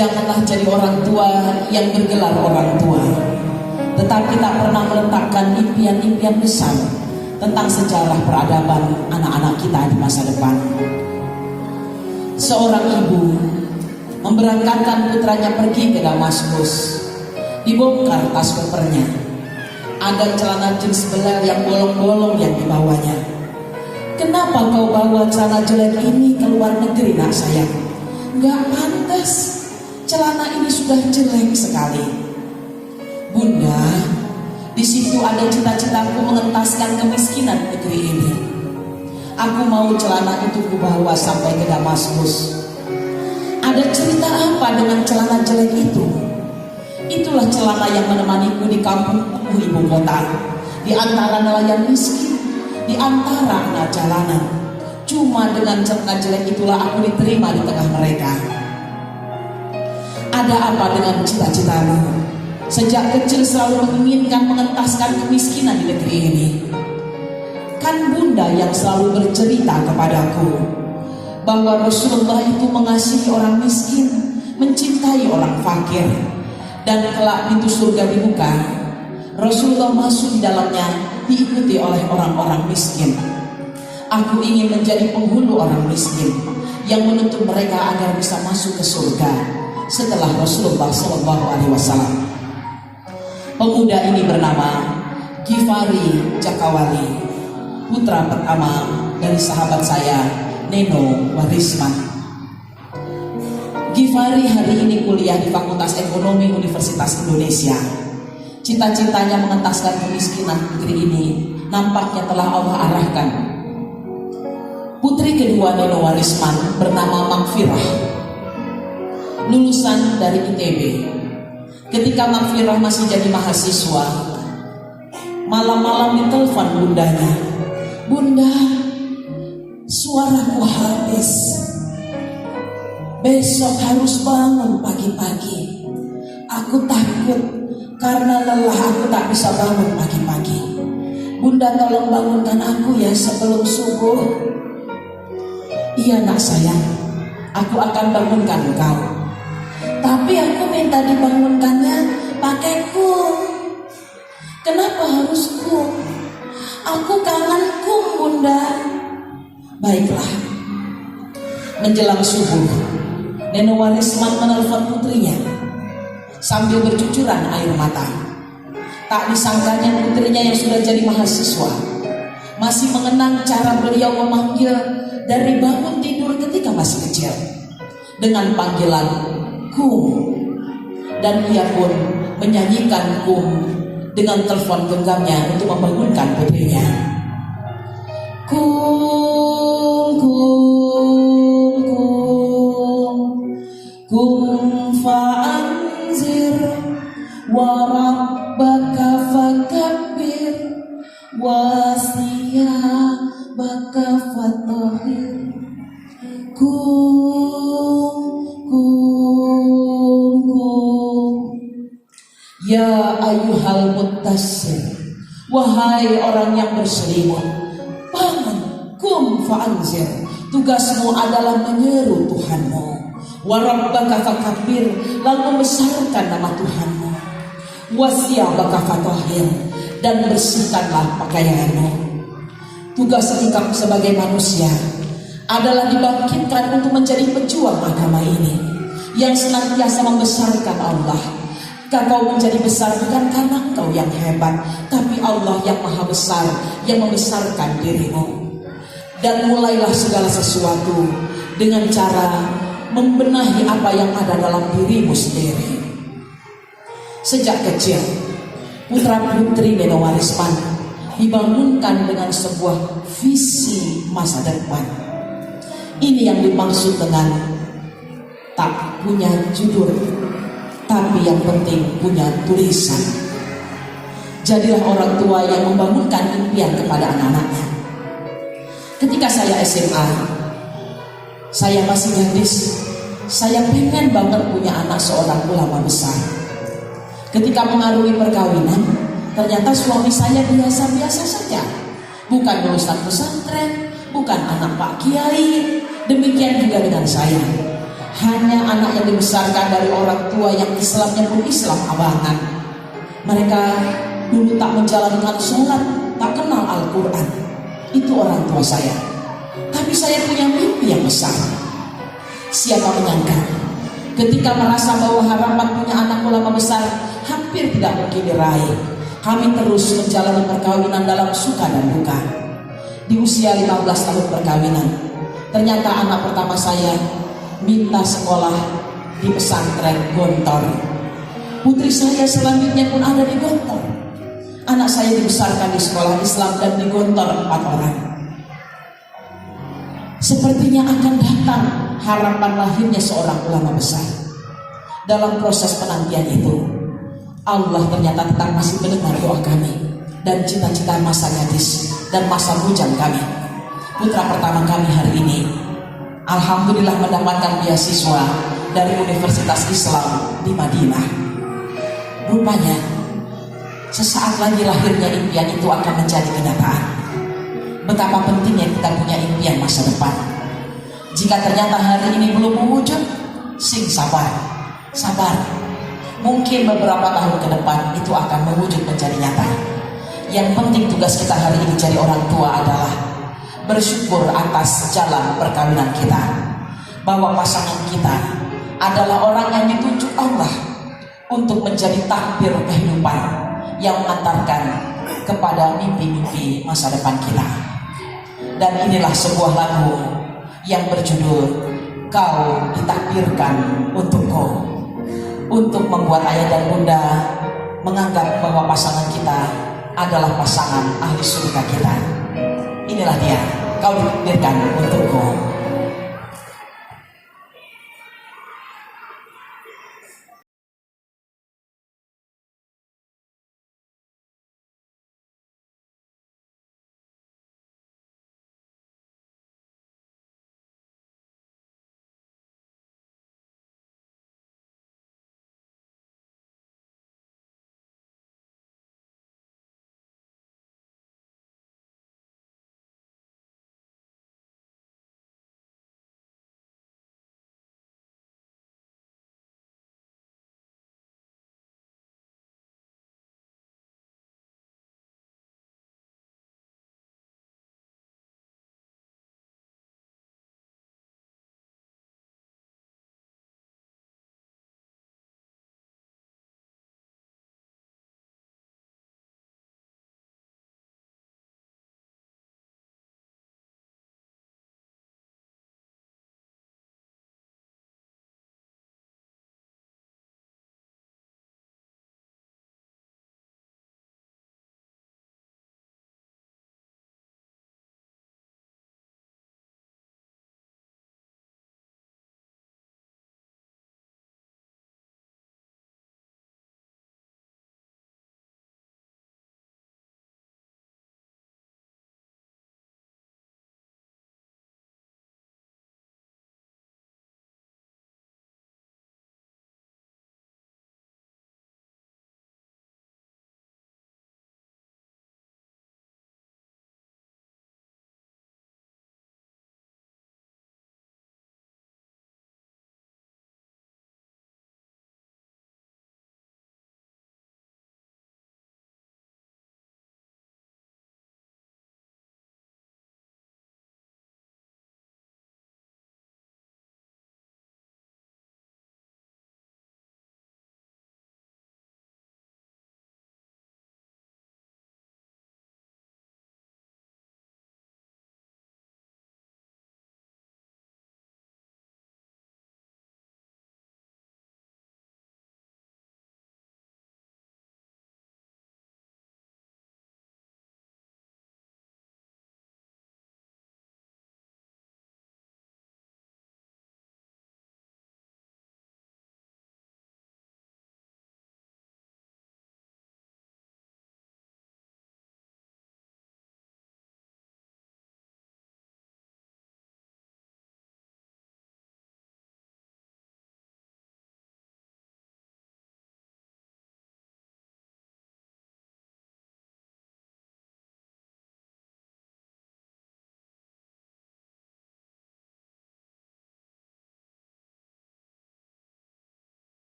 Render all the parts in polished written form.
Janganlah jadi orang tua yang bergelar orang tua, tetapi tak pernah meletakkan impian-impian besar tentang sejarah peradaban anak-anak kita di masa depan. Seorang ibu memberangkatkan putranya pergi ke Damaskus. Dibongkar tas kopernya. Ada celana jeans belel yang bolong-bolong yang dibawanya. Kenapa kau bawa celana jelek ini ke luar negeri, nak sayang? Gak pantas. Celana ini sudah jelek sekali. Bunda, di situ ada cita-citaku mengentaskan kemiskinan negeri ini. Aku mau celana itu kubawa sampai ke Damaskus. Ada cerita apa dengan celana jelek itu? Itulah celana yang menemaniku di kampungku ibu kota, di antara nelayan miskin, di antara anak jalanan. Cuma dengan celana jelek itulah aku diterima di tengah mereka. Ada apa dengan cita-citamu? Sejak kecil selalu menginginkan mengentaskan kemiskinan di negeri ini. Kan Bunda yang selalu bercerita kepadaku bahwa Rasulullah itu mengasihi orang miskin, mencintai orang fakir, dan kelak pintu surga dibuka, Rasulullah masuk di dalamnya diikuti oleh orang-orang miskin. Aku ingin menjadi penghulu orang miskin yang menuntut mereka agar bisa masuk ke surga setelah Rasulullah SAW. Pemuda ini bernama Ghifari Jakawali, putra pertama dari sahabat saya Neno Warisman. Ghifari hari ini kuliah di Fakultas Ekonomi Universitas Indonesia. Cita-citanya mengentaskan kemiskinan negeri ini nampaknya telah Allah arahkan. Putri kedua Neno Warisman bernama Magfirah, lulusan dari ITB. Ketika Magfirah masih jadi mahasiswa, malam-malam ditelepon bundanya, "Bunda, suaraku habis. Besok harus bangun pagi-pagi. Aku takut karena lelah aku tak bisa bangun pagi-pagi. Bunda tolong bangunkan aku ya sebelum subuh." "Iya nak sayang, aku akan bangunkan engkau. Tapi aku minta dibangunkannya pakai kum." "Kenapa harus kum? Aku kangen kum, Bunda." "Baiklah." Menjelang subuh, Neno Warisman menelpon putrinya sambil bercucuran air mata. Tak disangkanya putrinya yang sudah jadi mahasiswa masih mengenang cara beliau memanggil dari bangun tidur ketika masih kecil dengan panggilan kum, dan ia pun menyanyikan kum dengan telepon genggamnya untuk membangunkan putrinya. Kum, kum, kum, kum fa'anzir wa rabbaka fakabbir wa thiyabaka fatahhir. Kum, kum, kum, ya ayyuhal muttassir, wahai orang yang berselimut, bangun. Kum fa'anzir, tugasmu adalah menyeru Tuhanmu. Wa rabbaka fakabbir, lalu membesarkan nama Tuhanmu. Wa thiyabaka fatahhir, dan bersihkanlah pakaianmu. Tugas engkau sebagai manusia adalah dibangkitkan untuk menjadi pejuang agama ini yang senantiasa membesarkan Allah. Kau menjadi besar bukan karena engkau yang hebat, tapi Allah yang maha besar yang membesarkan dirimu. Dan mulailah segala sesuatu dengan cara membenahi apa yang ada dalam dirimu sendiri. Sejak kecil, putra putri Neno Warisman dibangunkan dengan sebuah visi masa depan. Ini yang dimaksud dengan tak punya judul, tapi yang penting punya tulisan. Jadilah orang tua yang membangunkan impian kepada anak-anaknya. Ketika saya SMA, saya masih gadis, saya pengen banget punya anak seorang ulama besar. Ketika mengarungi perkawinan, ternyata suami saya biasa-biasa saja. Bukan lulusan pesantren, bukan anak Pak Kiai. Demikian juga dengan saya. hanya anak yang dibesarkan dari orang tua yang Islamnya pun Islam abangan. Mereka dulu tak menjalankan sholat, tak kenal Al-Quran. Itu orang tua saya. Tapi saya punya mimpi yang besar. Siapa menyangka ketika merasa bahwa harapan punya anak ulama besar hampir tidak mungkin diraih, kami terus menjalani perkawinan dalam suka dan duka. Di usia 15 tahun perkawinan, ternyata anak pertama saya minta sekolah di pesantren Gontor. Putri saya selanjutnya pun ada di Gontor. Anak saya dibesarkan di sekolah Islam dan di Gontor 4 orang. Sepertinya akan datang harapan lahirnya seorang ulama besar. Dalam proses penantian itu, Allah ternyata tetap masih mendengar doa kami dan cita-cita masa gadis dan masa bujang kami. Putra pertama kami hari ini alhamdulillah mendapatkan beasiswa dari Universitas Islam di Madinah. Rupanya sesaat lagi lahirnya impian itu akan menjadi kenyataan. Betapa pentingnya kita punya impian masa depan. Jika ternyata hari ini belum mewujud, sing sabar, sabar. Mungkin beberapa tahun ke depan itu akan mewujud menjadi nyata. Yang penting tugas kita hari ini jadi orang tua adalah bersyukur atas jalan perkawinan kita, bahwa pasangan kita adalah orang yang ditunjuk Allah untuk menjadi takbir kehidupan yang mengantarkan kepada mimpi-mimpi masa depan kita. Dan inilah sebuah lagu yang berjudul Kau Ditakdirkan Untukku, untuk membuat ayah dan bunda menganggap bahwa pasangan kita adalah pasangan ahli surga kita. Inilah dia, kau ditakdirkan untukku.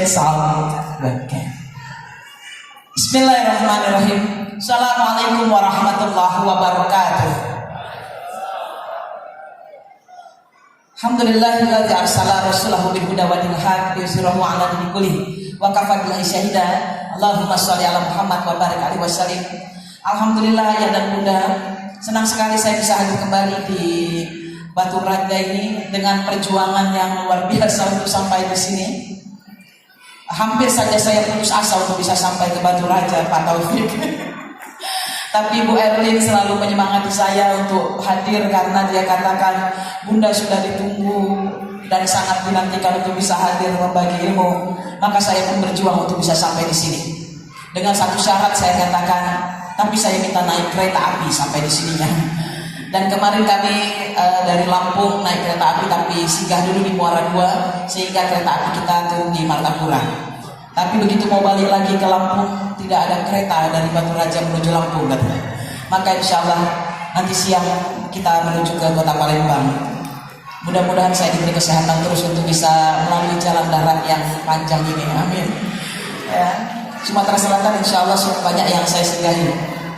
Syekh Sa'ad Wengke. Bismillahirrahmanirrahim. Assalamualaikum warahmatullahi wabarakatuh. Alhamdulillahilladzi arsala rasulahu bil huda wa dinil haq liyuzhirahu 'ala dini kullih wa kafa billahi syahida. Allahumma shalli ala Muhammad wa barik alaihi wasallim. Alhamdulillah ya dan Bunda, senang sekali saya bisa hadir kembali di Batu Raja ini dengan perjuangan yang luar biasa untuk sampai di sini. Hampir saja saya putus asa untuk bisa sampai ke Batu Raja, Pak Taufik. Tapi Bu Erlin selalu menyemangati saya untuk hadir karena dia katakan, Bunda sudah ditunggu dan sangat dinantikan untuk bisa hadir membagi ilmu. Maka saya pun berjuang untuk bisa sampai di sini. Dengan satu syarat saya katakan, tapi saya minta naik kereta api sampai di sininya. Dan kemarin kami dari Lampung naik kereta api, tapi singgah dulu di Muara II sehingga kereta api kita turun di Martapura. Tapi begitu mau balik lagi ke Lampung, tidak ada kereta dari Batu Raja menuju Lampung, katanya. Maka insya Allah nanti siang kita menuju ke kota Palembang. Mudah-mudahan saya diberi kesehatan terus untuk bisa melalui jalan darat yang panjang ini. Amin. Ya. Sumatera Selatan insya Allah sudah banyak yang saya singgahi.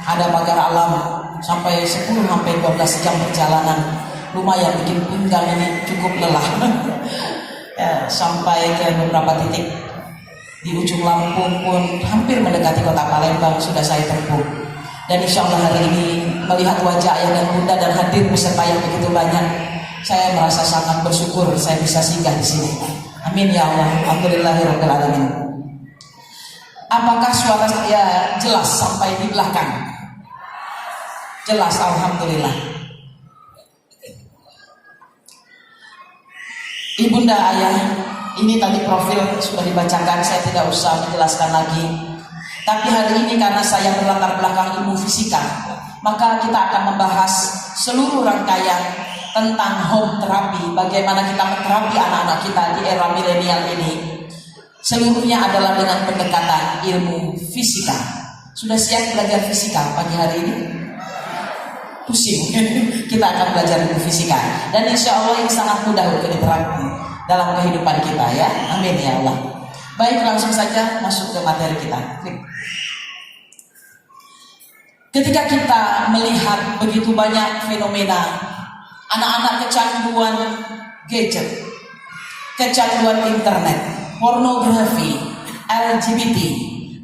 Ada pagar alam sampai 10-12 jam perjalanan. Lumayan bikin pinggang ini cukup lelah. Ya, sampai ke beberapa titik di ujung Lampung pun hampir mendekati kota Palembang sudah saya tempuh. Dan insya Allah hari ini melihat wajah ayah dan bunda dan hadir peserta yang begitu banyak, saya merasa sangat bersyukur saya bisa singgah di sini. Amin ya Allah. Alhamdulillahirabbil alamin. Apakah suara saya jelas sampai di belakang? Jelas, alhamdulillah. Ibunda, ayah, ini tadi profil sudah dibacakan, saya tidak usah menjelaskan lagi. Tapi hari ini karena saya berlatar belakang ilmu fisika, maka kita akan membahas seluruh rangkaian tentang home therapy, bagaimana kita menterapi anak-anak kita di era milenial ini. Seluruhnya adalah dengan pendekatan ilmu fisika. Sudah siap belajar fisika pagi hari ini? Pusing. Kita akan belajar ilmu fisika. Dan insya Allah ini sangat mudah untuk diterapkan dalam kehidupan kita, ya. Amin ya Allah. Baik, langsung saja masuk ke materi kita. Ketika kita melihat begitu banyak fenomena anak-anak kecanduan gadget, kecanduan internet, pornografi, LGBT,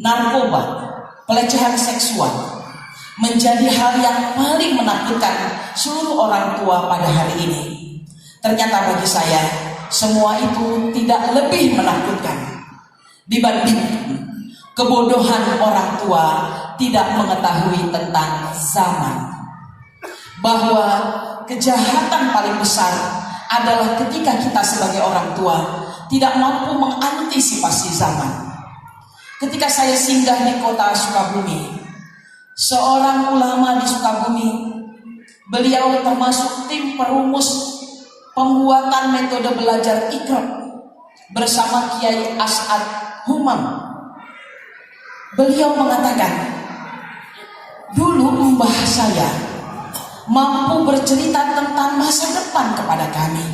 narkoba, pelecehan seksual menjadi hal yang paling menakutkan seluruh orang tua pada hari ini. Ternyata bagi saya semua itu tidak lebih menakutkan dibanding kebodohan orang tua tidak mengetahui tentang zaman. Bahwa kejahatan paling besar adalah ketika kita sebagai orang tua tidak mampu mengantisipasi zaman. Ketika saya singgah di kota Sukabumi, seorang ulama di Sukabumi, beliau termasuk tim perumus pembuatan metode belajar Iqra bersama Kiai As'ad Humam. Beliau mengatakan, dulu mbah saya mampu bercerita tentang masa depan kepada kami.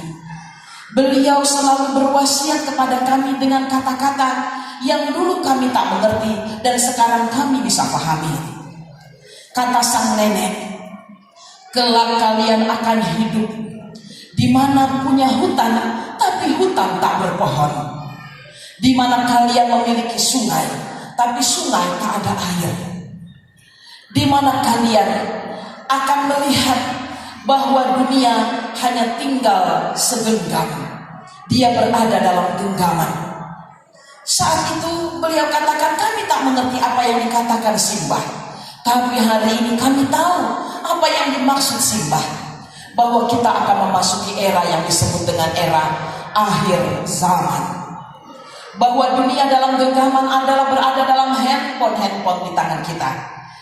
Beliau selalu berwasiat kepada kami dengan kata-kata yang dulu kami tak mengerti dan sekarang kami bisa pahami. Kata sang nenek, kelak kalian akan hidup di mana punya hutan, tapi hutan tak berpohon. Di mana kalian memiliki sungai, tapi sungai tak ada air. Di mana kalian akan melihat bahwa dunia hanya tinggal segenggam. Dia berada dalam genggaman. Saat itu beliau katakan, kami tak mengerti apa yang dikatakan Simbah. Tapi hari ini kami tahu apa yang dimaksud Simbah. Bahwa kita akan memasuki era yang disebut dengan era akhir zaman. Bahwa dunia dalam genggaman adalah berada dalam handphone di tangan kita.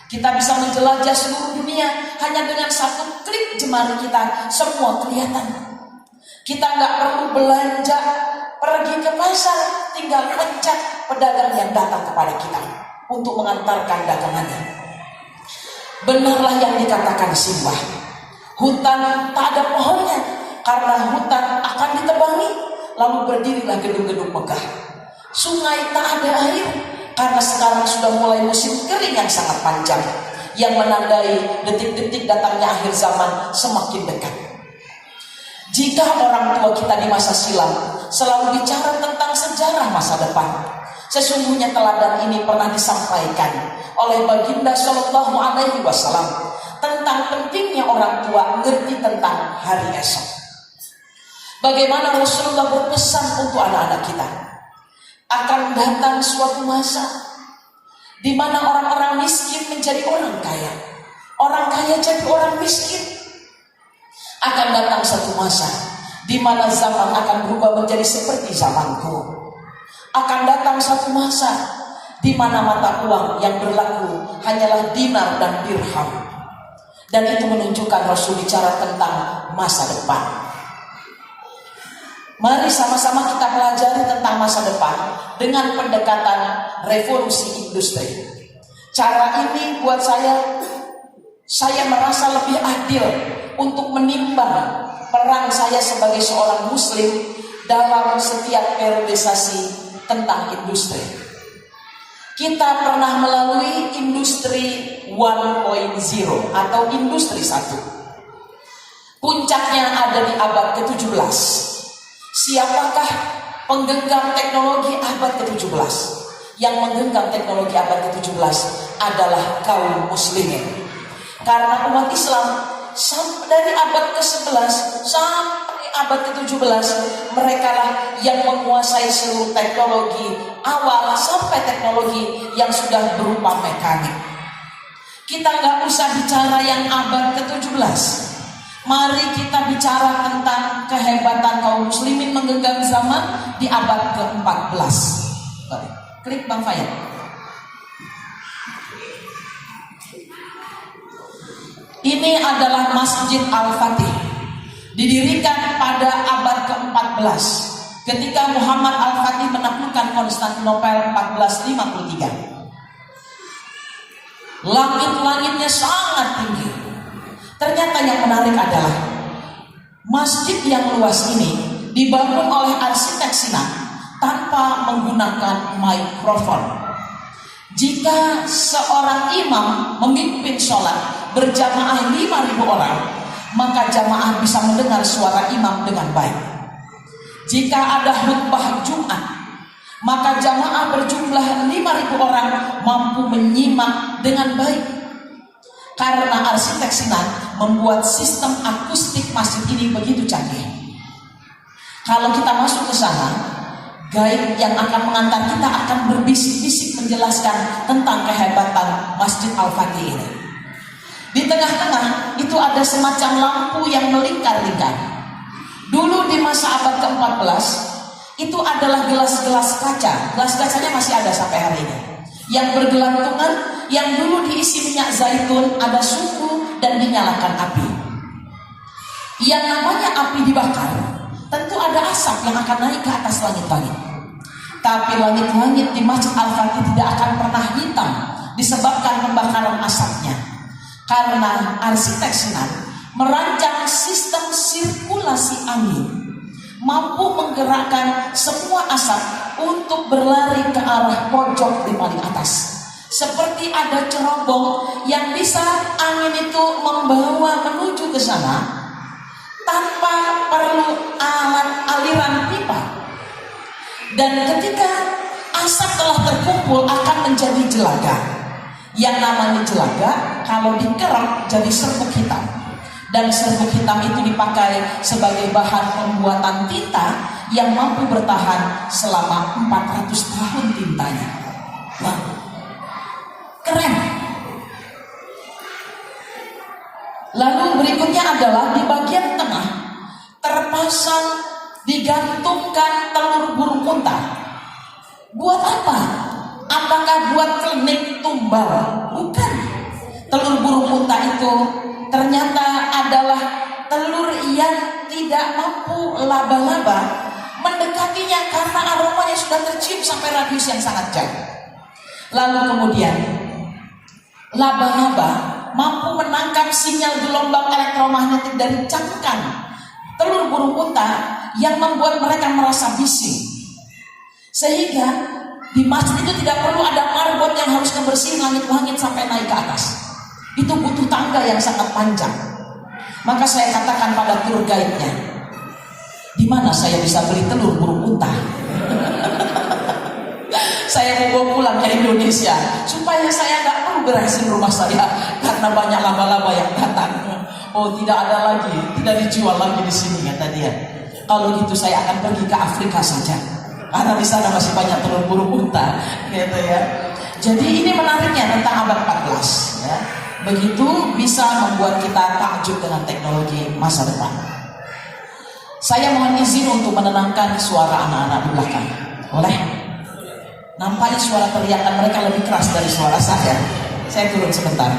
Kita bisa menjelajah seluruh dunia hanya dengan satu klik jemari kita, semua kelihatan. Kita nggak perlu belanja, pergi ke pasar, tinggal pencet pedagang yang datang kepada kita untuk mengantarkan dagangannya. Benarlah yang dikatakan Simbah, hutan tak ada pohonnya karena hutan akan ditebangi, lalu berdirilah gedung-gedung megah. sungai tak ada air, karena sekarang sudah mulai musim kering yang sangat panjang, yang menandai detik-detik datangnya akhir zaman semakin dekat. Jika orang tua kita di masa silam selalu bicara tentang sejarah masa depan, sesungguhnya teladan ini pernah disampaikan oleh Baginda Shallallahu Alaihi Wasallam tentang pentingnya orang tua mengerti tentang hari esok. Bagaimana Rasulullah berpesan untuk anak-anak kita, akan datang suatu masa di mana orang-orang miskin menjadi orang kaya, orang kaya jadi orang miskin. Akan datang satu masa di mana zaman akan berubah menjadi seperti zamanku. Akan datang satu masa di mana mata uang yang berlaku hanyalah dinar dan dirham. Dan itu menunjukkan Rasul bicara tentang masa depan. Mari sama-sama kita pelajari tentang masa depan dengan pendekatan revolusi industri. Cara ini buat saya merasa lebih adil untuk menimbang peran saya sebagai seorang muslim dalam setiap periodisasi tentang industri. Kita pernah melalui industri 1.0 atau industri 1. Puncaknya ada di abad ke-17. Siapakah penggenggam teknologi abad ke-17? Yang menggenggam teknologi abad ke-17 adalah kaum muslimin. Karena umat Islam dari abad ke-11 sampai abad ke-17, mereka lah yang menguasai seluruh teknologi awal sampai teknologi yang sudah berupa mekanik. Kita nggak usah bicara yang abad ke-17. Mari kita bicara tentang kehebatan kaum muslimin menggenggam zaman di abad ke-14. Klik Bang Fayat. Ini adalah Masjid Al-Fatih, didirikan pada abad ke-14 ketika Muhammad Al-Fatih menaklukkan Konstantinopel 1453. Langit-langitnya sangat tinggi. Ternyata yang menarik adalah masjid yang luas ini dibangun oleh arsitek Cina tanpa menggunakan mikrofon. Jika seorang imam memimpin sholat berjamaah 5.000 orang, maka jamaah bisa mendengar suara imam dengan baik. Jika ada khutbah Jumat, maka jamaah berjumlah 5.000 orang mampu menyimak dengan baik. Karena arsitek Sinan membuat sistem akustik masjid ini begitu canggih. Kalau kita masuk ke sana, guide yang akan mengantar kita akan berbisik-bisik menjelaskan tentang kehebatan Masjid Al-Fatih ini. Di tengah-tengah itu ada semacam lampu yang melingkar-lingkar. Dulu di masa abad ke-14 itu adalah gelas-gelas kaca. Gelas kacanya masih ada sampai hari ini, yang bergelantungan, yang dulu diisi minyak zaitun, ada suku dan dinyalakan api. Yang namanya api dibakar, tentu ada asap yang akan naik ke atas langit-langit. Tapi langit-langit di Masjid Al-Fatih tidak akan pernah hitam disebabkan pembakaran asapnya. Karena arsitek Sinan merancang sistem sirkulasi angin, mampu menggerakkan semua asap untuk berlari ke arah pojok di paling atas. Seperti ada cerobong yang bisa angin itu membawa menuju ke sana tanpa perlu alat aliran pipa. Dan ketika asap telah terkumpul akan menjadi jelaga. Yang namanya jelaga kalau dikerok jadi serbuk hitam. Dan serbuk hitam itu dipakai sebagai bahan pembuatan tinta yang mampu bertahan selama 400 tahun tintanya. Wah, keren. Lalu berikutnya adalah di bagian tengah terpasang, digantungkan telur burung unta. Buat apa? Apakah buat klinik tumbal? Bukan. Telur burung unta itu ternyata adalah telur yang tidak mampu laba-laba mendekatinya karena aromanya sudah tercium sampai radius yang sangat jauh. Lalu kemudian laba-laba mampu menangkap sinyal gelombang elektromagnetik dari cangkang telur burung unta yang membuat mereka merasa bising. Sehingga di masjid itu tidak perlu ada marbot yang harus ngebersihin langit-langit sampai naik ke atas. Itu butuh tangga yang sangat panjang. Maka saya katakan pada tour guide-nya, di mana saya bisa beli telur burung unta? Saya mau bawa pulang ke Indonesia supaya saya nggak perlu beresin rumah saya karena banyak laba-laba yang datang. Oh, tidak ada lagi, tidak dijual lagi di sini, kata dia. Kalau gitu saya akan pergi ke Afrika saja, karena di sana masih banyak telur burung unta, gitu ya. Jadi ini menariknya tentang abad 14, ya. Begitu bisa membuat kita takjub dengan teknologi masa depan. Saya mohon izin untuk menenangkan suara anak-anak di belakang. Boleh? Nampaknya suara teriakan mereka lebih keras dari suara saya. Saya turun sebentar.